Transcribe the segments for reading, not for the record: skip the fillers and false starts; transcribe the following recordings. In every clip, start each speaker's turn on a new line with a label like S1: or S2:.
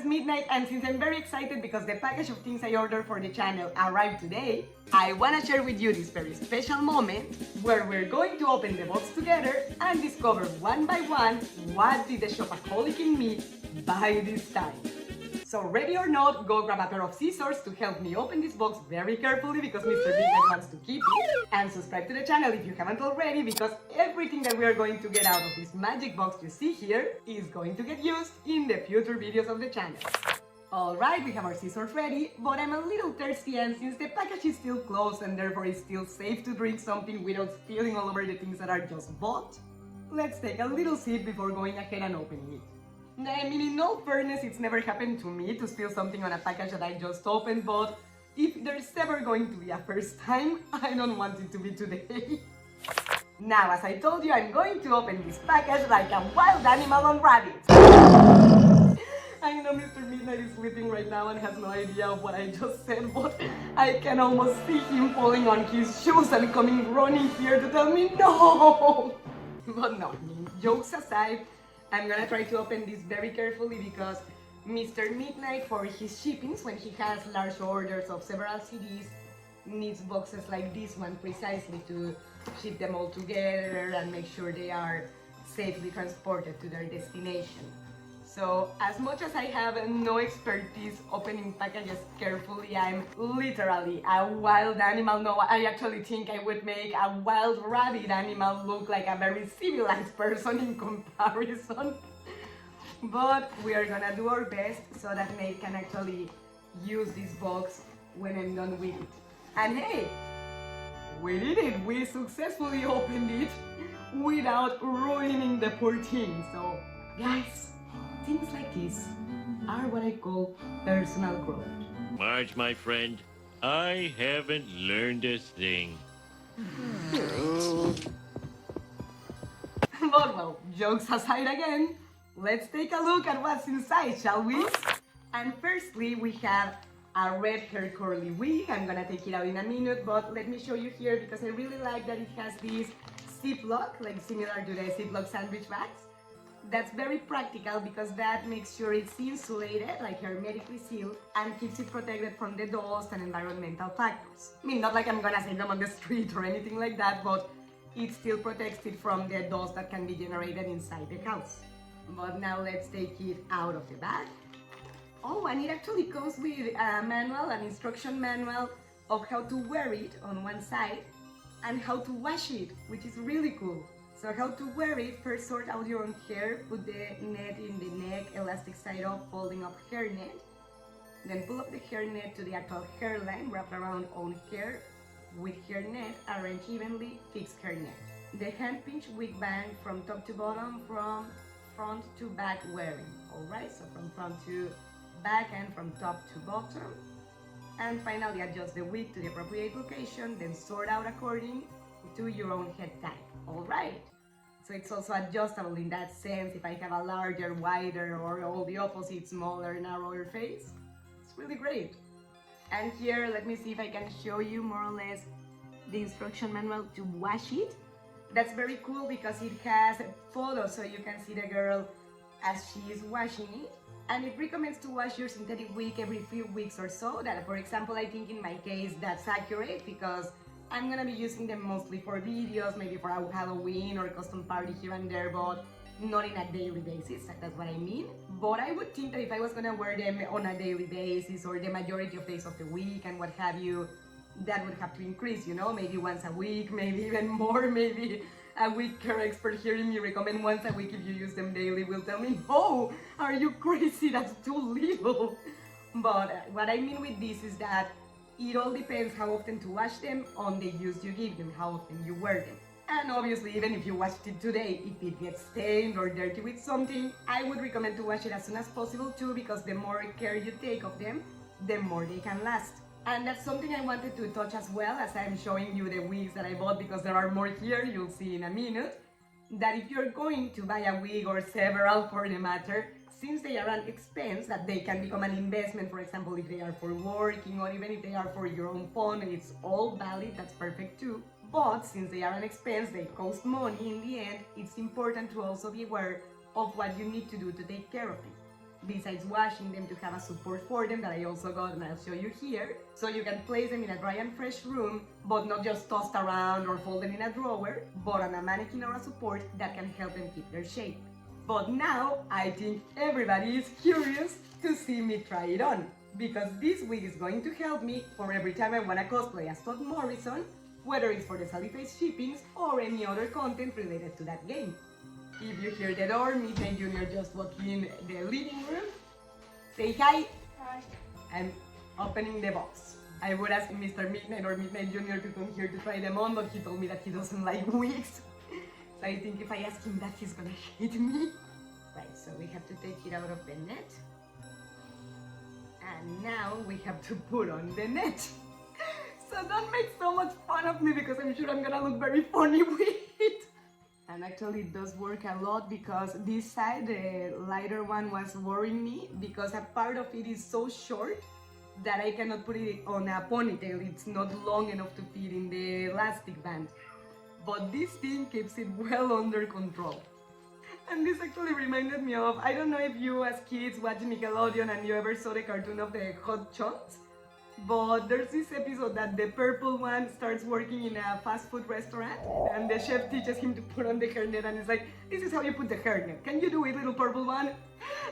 S1: Mrs. Midnight, and since I'm very excited because the package of things I ordered for the channel arrived today, I wanna share with you this very special moment where we're going to open the box together and discover one by one what did the shopaholic in me buy this time. So ready or not, go grab a pair of scissors to help me open this box very carefully because Mr. Midnight wants to keep it. And subscribe to the channel if you haven't already because everything that we are going to get out of this magic box you see here is going to get used in the future videos of the channel. Alright, we have our scissors ready, but I'm a little thirsty and since the package is still closed and therefore it's still safe to drink something without spilling all over the things that are just bought, let's take a little sip before going ahead and opening it. I mean, in all fairness, it's never happened to me to spill something on a package that I just opened, but if there's ever going to be a first time, I don't want it to be today. Now, as I told you, I'm going to open this package like a wild animal on rabbits. I know Mr. Midnight is sleeping right now and has no idea of what I just said, but I can almost see him falling on his shoes and coming running here to tell me no! But no, I mean, jokes aside, I'm gonna try to open this very carefully because Mr. Midnight, for his shippings, when he has large orders of several CDs, needs boxes like this one precisely to ship them all together and make sure they are safely transported to their destination. So, as much as I have no expertise opening packages carefully, I'm literally a wild animal. No, I actually think I would make a wild rabbit animal look like a very civilized person in comparison. But we are gonna do our best so that Nate can actually use this box when I'm done with it. And hey, we did it! We successfully opened it without ruining the poor thing. So, guys, things like this are what I call personal growth.
S2: Marge, my friend, I haven't learned a thing.
S1: But well, jokes aside again, let's take a look at what's inside, shall we? And firstly, we have a red hair curly wig. I'm gonna take it out in a minute, but let me show you here because I really like that it has this ziplock, like similar to the ziplock sandwich bags. That's very practical because that makes sure it's insulated, like hermetically sealed, and keeps it protected from the dust and environmental factors. I mean, not like I'm gonna save them on the street or anything like that, but it still protects it from the dust that can be generated inside the house. But now let's take it out of the bag. Oh, and it actually comes with a manual, an instruction manual of how to wear it on one side and how to wash it, which is really cool. So how to wear it, first sort out your own hair, put the net in the neck, elastic side up, folding up hairnet. Then pull up the hairnet to the actual hairline, wrap around own hair with hairnet, arrange evenly, fix hairnet. The hand pinch wig band from top to bottom, from front to back wearing. Alright, so from front to back and from top to bottom. And finally adjust the wig to the appropriate location, then sort out according to your own head type. Alright. So it's also adjustable in that sense if I have a larger, wider, or all the opposite, smaller, narrower face. It's really great. And here, let me see if I can show you more or less the instruction manual to wash it. That's very cool because it has photos so you can see the girl as she is washing it. And it recommends to wash your synthetic wig every few weeks or so. That, for example, I think in my case that's accurate because I'm gonna be using them mostly for videos, maybe for a Halloween or a custom party here and there, but not in a daily basis, that's what I mean. But I would think that if I was gonna wear them on a daily basis or the majority of days of the week and what have you, that would have to increase, you know, maybe once a week, maybe even more, maybe a wig care expert hearing me recommend once a week if you use them daily will tell me, oh, are you crazy, that's too little. But what I mean with this is that it all depends how often to wash them on the use you give them, how often you wear them. And obviously, even if you washed it today, if it gets stained or dirty with something, I would recommend to wash it as soon as possible too, because the more care you take of them, the more they can last. And that's something I wanted to touch as well, as I'm showing you the wigs that I bought, because there are more here, you'll see in a minute, that if you're going to buy a wig or several for the matter, since they are an expense, that they can become an investment, for example, if they are for working or even if they are for your own fun, it's all valid, that's perfect too. But since they are an expense, they cost money in the end, it's important to also be aware of what you need to do to take care of them. besides washing them to have a support for them that I also got and I'll show you here. So you can place them in a dry and fresh room, but not just tossed around or fold them in a drawer, but on a mannequin or a support that can help them keep their shape. But now I think everybody is curious to see me try it on, because this wig is going to help me for every time I want to cosplay as Todd Morrison, whether it's for the Sally Face shippings or any other content related to that game. If you hear the door, Midnight Jr. just walked in the living room. Say hi.
S3: Hi.
S1: I'm opening the box. I would ask Mr. Midnight or Midnight Jr. to come here to try them on, but he told me that he doesn't like wigs. So I think if I ask him that, he's gonna hate me. Right, so we have to take it out of the net. And now we have to put on the net. So don't make so much fun of me because I'm sure I'm gonna look very funny with it. And actually it does work a lot because this side, the lighter one, was worrying me because a part of it is so short that I cannot put it on a ponytail. It's not long enough to fit in the elastic band. But this thing keeps it well under control. And this actually reminded me of, I don't know if you as kids watched Nickelodeon and you ever saw the cartoon of the Hot Chunks, but there's this episode that the purple one starts working in a fast food restaurant and the chef teaches him to put on the hairnet and it's like, this is how you put the hairnet. Can you do it, little purple one?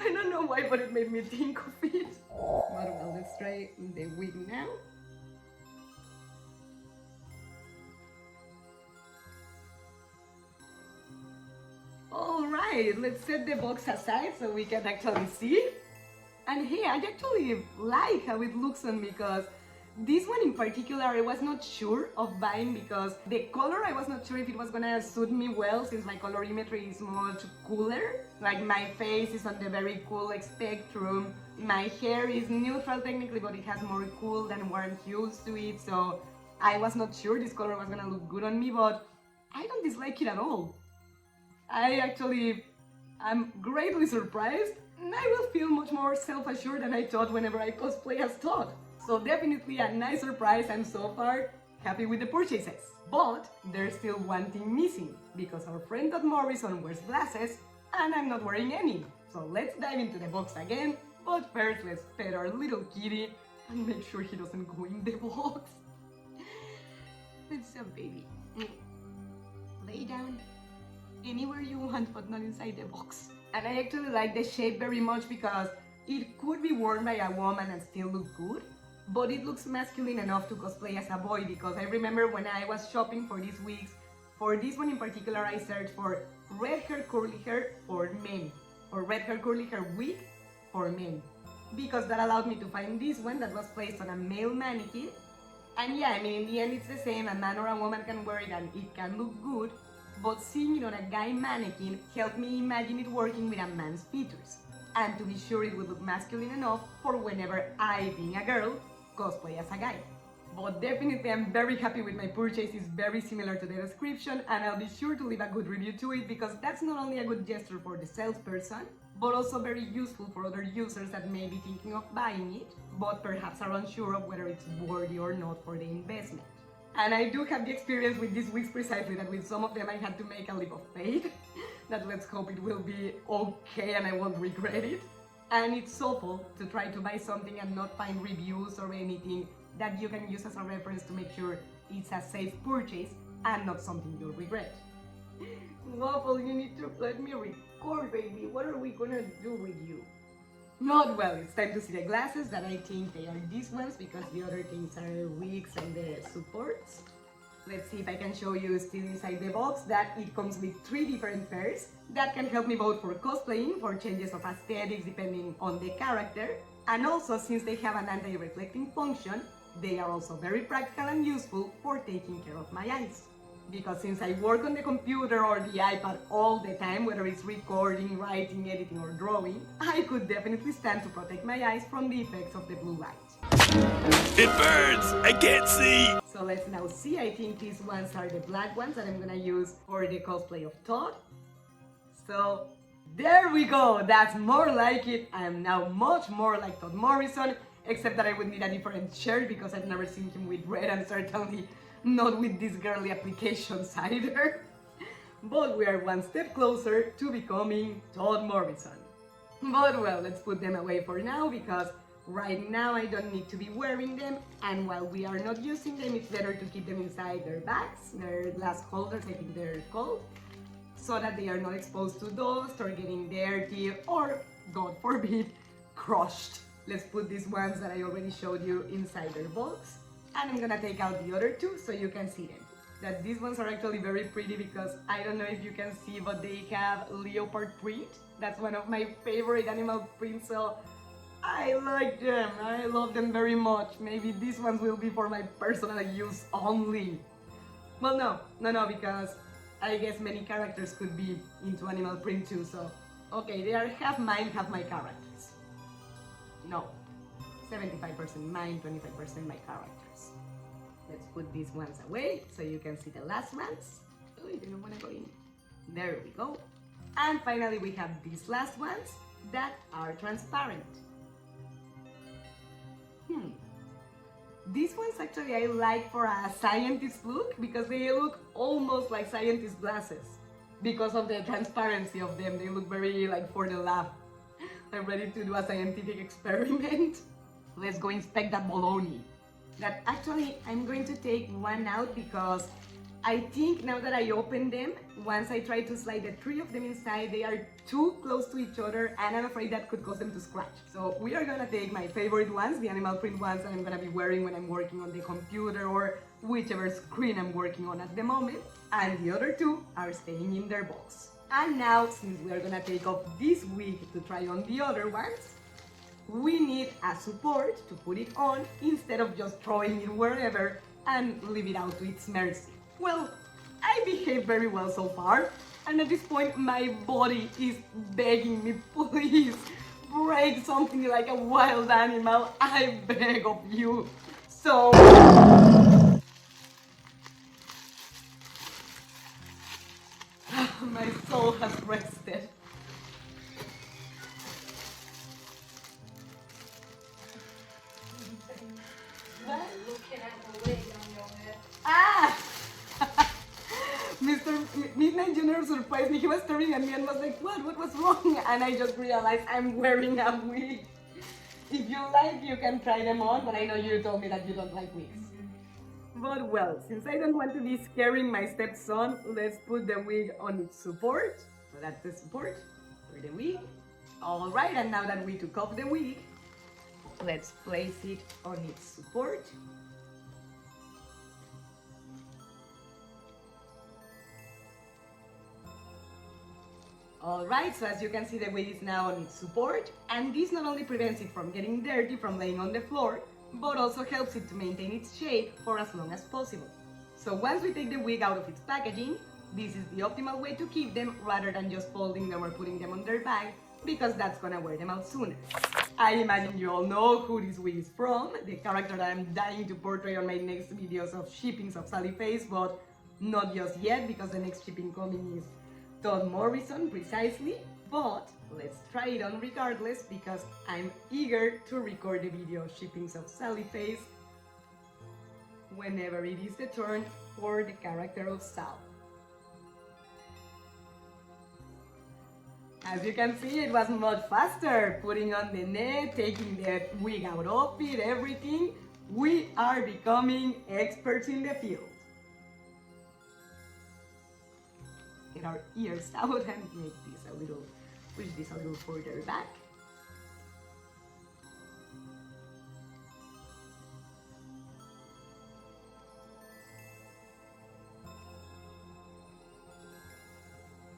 S1: I don't know why, but it made me think of it. But well, let's try the wig now. Alright, let's set the box aside so we can actually see. And hey, I actually like how it looks on me because this one in particular I was not sure of buying because the color I was not sure if it was gonna suit me well since my colorimetry is much cooler. Like my face is on the very cool spectrum. My hair is neutral technically, but it has more cool than warm hues to it, so I was not sure this color was gonna look good on me, but I don't dislike it at all. I'm greatly surprised, and I will feel much more self-assured than I thought whenever I cosplay as Todd. So definitely a nice surprise, and so far happy with the purchases. But there's still one thing missing, because our friend Todd Morrison wears glasses, and I'm not wearing any. So let's dive into the box again, but first let's pet our little kitty and make sure he doesn't go in the box. What's up, baby? Lay down. Anywhere you want, but not inside the box. And I actually like the shape very much because it could be worn by a woman and still look good, but it looks masculine enough to cosplay as a boy because I remember when I was shopping for these wigs, for this one in particular I searched for red hair curly hair for men, or red hair curly hair wig for men, because that allowed me to find this one that was placed on a male mannequin. And yeah, I mean, in the end it's the same, a man or a woman can wear it and it can look good, but seeing it on a guy mannequin helped me imagine it working with a man's features, and to be sure it would look masculine enough for whenever I, being a girl, cosplay as a guy. But definitely I'm very happy with my purchase. It's very similar to the description, and I'll be sure to leave a good review to it because that's not only a good gesture for the salesperson, but also very useful for other users that may be thinking of buying it, but perhaps are unsure of whether it's worthy or not for the investment. And I do have the experience with these wigs precisely that with some of them I had to make a leap of faith, that let's hope it will be okay and I won't regret it. And it's awful to try to buy something and not find reviews or anything that you can use as a reference to make sure it's a safe purchase and not something you'll regret. Waffle, you need to let me record, baby. What are we gonna do with you? Not well, it's time to see the glasses, that I think they are these ones because the other things are wigs and the supports. Let's see if I can show you still inside the box that it comes with 3 different pairs that can help me both for cosplaying, for changes of aesthetics depending on the character, and also since they have an anti-reflecting function, they are also very practical and useful for taking care of my eyes. Because since I work on the computer or the iPad all the time, whether it's recording, writing, editing or drawing, I could definitely stand to protect my eyes from the effects of the blue light.
S2: It burns! I can't see!
S1: So let's now see. I think these ones are the black ones that I'm gonna use for the cosplay of Todd. So there we go, that's more like it. I am now much more like Todd Morrison, except that I would need a different shirt because I've never seen him with red and certainly not with these girly applications either. But we are one step closer to becoming Todd Morrison. But well, let's put them away for now because right now I don't need to be wearing them, and while we are not using them, it's better to keep them inside their bags, their glass holders, I think they're called, so that they are not exposed to dust or getting dirty or, God forbid, crushed. Let's put these ones that I already showed you inside their box, and I'm gonna take out the other two so you can see them. That these ones are actually very pretty because I don't know if you can see, but they have leopard print. That's one of my favorite animal prints, so I like them. I love them very much. Maybe these ones will be for my personal use only. Well, no, because I guess many characters could be into animal print too, so okay, they are half mine, half my characters. No, 75% mine, 25% my characters. Let's put these ones away so you can see the last ones. Oh, I don't want to go in. There we go. And finally we have these last ones that are transparent. These ones actually I like for a scientist look because they look almost like scientist glasses. Because of the transparency of them, they look very like for the lab. I'm ready to do a scientific experiment. Let's go inspect that bologna. That actually I'm going to take one out because I think now that I open them, once I try to slide the three of them inside, they are too close to each other and I'm afraid that could cause them to scratch. So we are gonna take my favorite ones, the animal print ones that I'm gonna be wearing when I'm working on the computer or whichever screen I'm working on at the moment, and the other two are staying in their box. And now, since we are gonna take off this wig to try on the other ones, we need a support to put it on instead of just throwing it wherever and leave it out to its mercy. Well, I behaved very well so far, and at this point my body is begging me, please break something like a wild animal, I beg of you. So my soul has rested.
S3: Looking at the wig on your head.
S1: Ah! Mr. Midnight Junior surprised me. He was staring at me and was like, what was wrong? And I just realized I'm wearing a wig. If you like, you can try them on, but I know you told me that you don't like wigs. But well, since I don't want to be scaring my stepson, let's put the wig on its support. So that's the support for the wig. Alright, and now that we took off the wig, let's place it on its support. Alright, so as you can see, the wig is now on its support, and this not only prevents it from getting dirty from laying on the floor, but also helps it to maintain its shape for as long as possible. So once we take the wig out of its packaging, this is the optimal way to keep them rather than just folding them or putting them on their bag, because that's gonna wear them out sooner. I imagine you all know who this wig is from, the character that I'm dying to portray on my next videos of shippings of Sally Face, but not just yet because the next shipping coming is Todd Morrison precisely, but let's try it on regardless because I'm eager to record the video of shippings of Sally Face whenever it is the turn for the character of Sal. As you can see, it was much faster, putting on the net, taking the wig out of it, everything. We are becoming experts in the field. Get our ears out and make this a little, push this a little further back.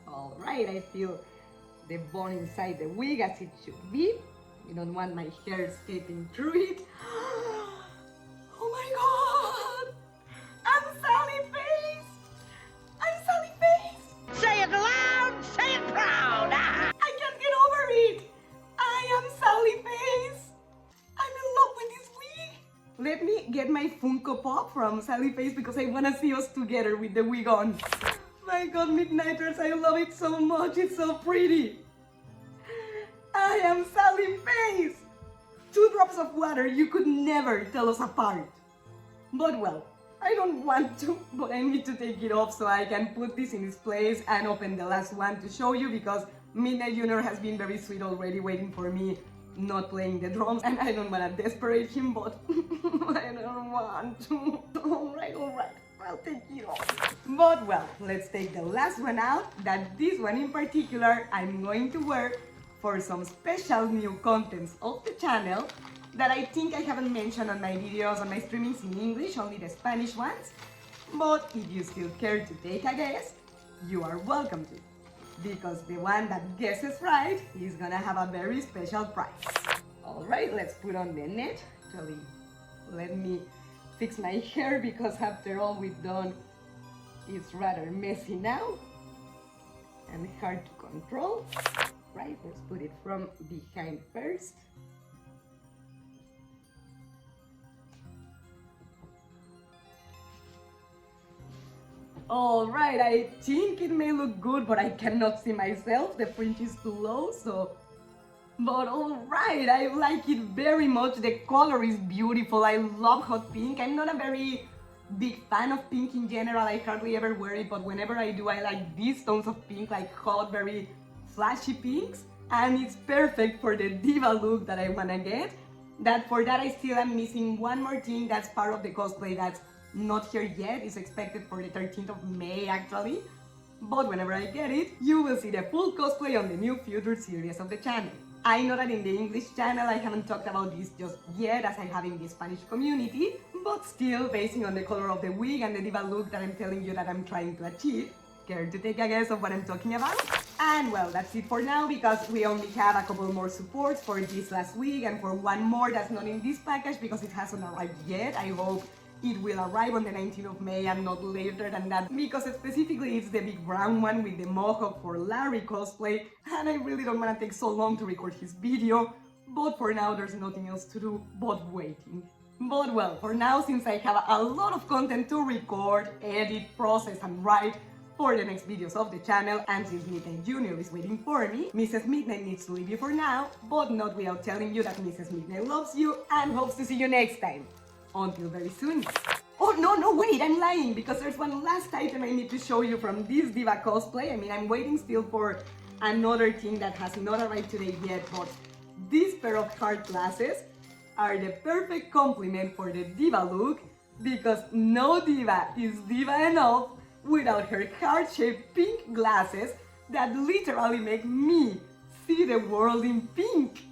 S1: All right, I feel the bone inside the wig as it should be. You don't want my hair escaping through it. Oh my god! I'm Sally Face! I'm Sally Face!
S4: Say it loud, say it proud.
S1: I can't get over it! I am Sally Face! I'm in love with this wig! Let me get my Funko Pop from Sally Face because I want to see us together with the wig on. My god, Midnighters, I love it so much, it's so pretty! I am Sally Face! 2 drops of water, you could never tell us apart. But well, I don't want to, but I need to take it off so I can put this in its place and open the last one to show you because Midnight Junior has been very sweet already, waiting for me not playing the drums, and I don't want to desperate him, but I don't want to. Alright, I'll take it off. But well, let's take the last one out, that this one in particular I'm going to wear for some special new contents of the channel that I think I haven't mentioned on my videos, on my streamings in English, only the Spanish ones. But if you still care to take a guess, you are welcome to. Because the one that guesses right is gonna have a very special prize. Alright, let's put on the net. Actually, let me fix my hair because after all we've done, it's rather messy now and hard to control. Right, let's put it from behind first. Alright, I think it may look good, but I cannot see myself. The fringe is too low, so... But alright, I like it very much. The color is beautiful. I love hot pink. I'm not a very big fan of pink in general. I hardly ever wear it, but whenever I do, I like these tones of pink, like hot, very flashy pinks. And it's perfect for the diva look that I wanna get. For that, I still am missing one more thing that's part of the cosplay that's not here yet. It's expected for the 13th of May actually, but whenever I get it, you will see the full cosplay on the new future series of the channel. I know that in the English channel I haven't talked about this just yet as I have in the Spanish community, but still, basing on the color of the wig and the diva look that I'm telling you that I'm trying to achieve, care to take a guess of what I'm talking about? And well, that's it for now, because we only have a couple more supports for this last week and for one more that's not in this package because it hasn't arrived yet. I hope it will arrive on the 19th of May and not later than that, because specifically it's the big brown one with the mohawk for Larry cosplay, and I really don't want to take so long to record his video, but for now there's nothing else to do but waiting. But well, for now, since I have a lot of content to record, edit, process and write for the next videos of the channel, and since Midnight Junior is waiting for me, Mrs. Midnight needs to leave you for now, but not without telling you that Mrs. Midnight loves you and hopes to see you next time. Until very soon. Oh, no, wait, I'm lying, because there's one last item I need to show you from this diva cosplay. I mean, I'm waiting still for another thing that has not arrived today yet, but this pair of hard glasses are the perfect complement for the diva look, because no diva is diva enough without her heart-shaped pink glasses that literally make me see the world in pink.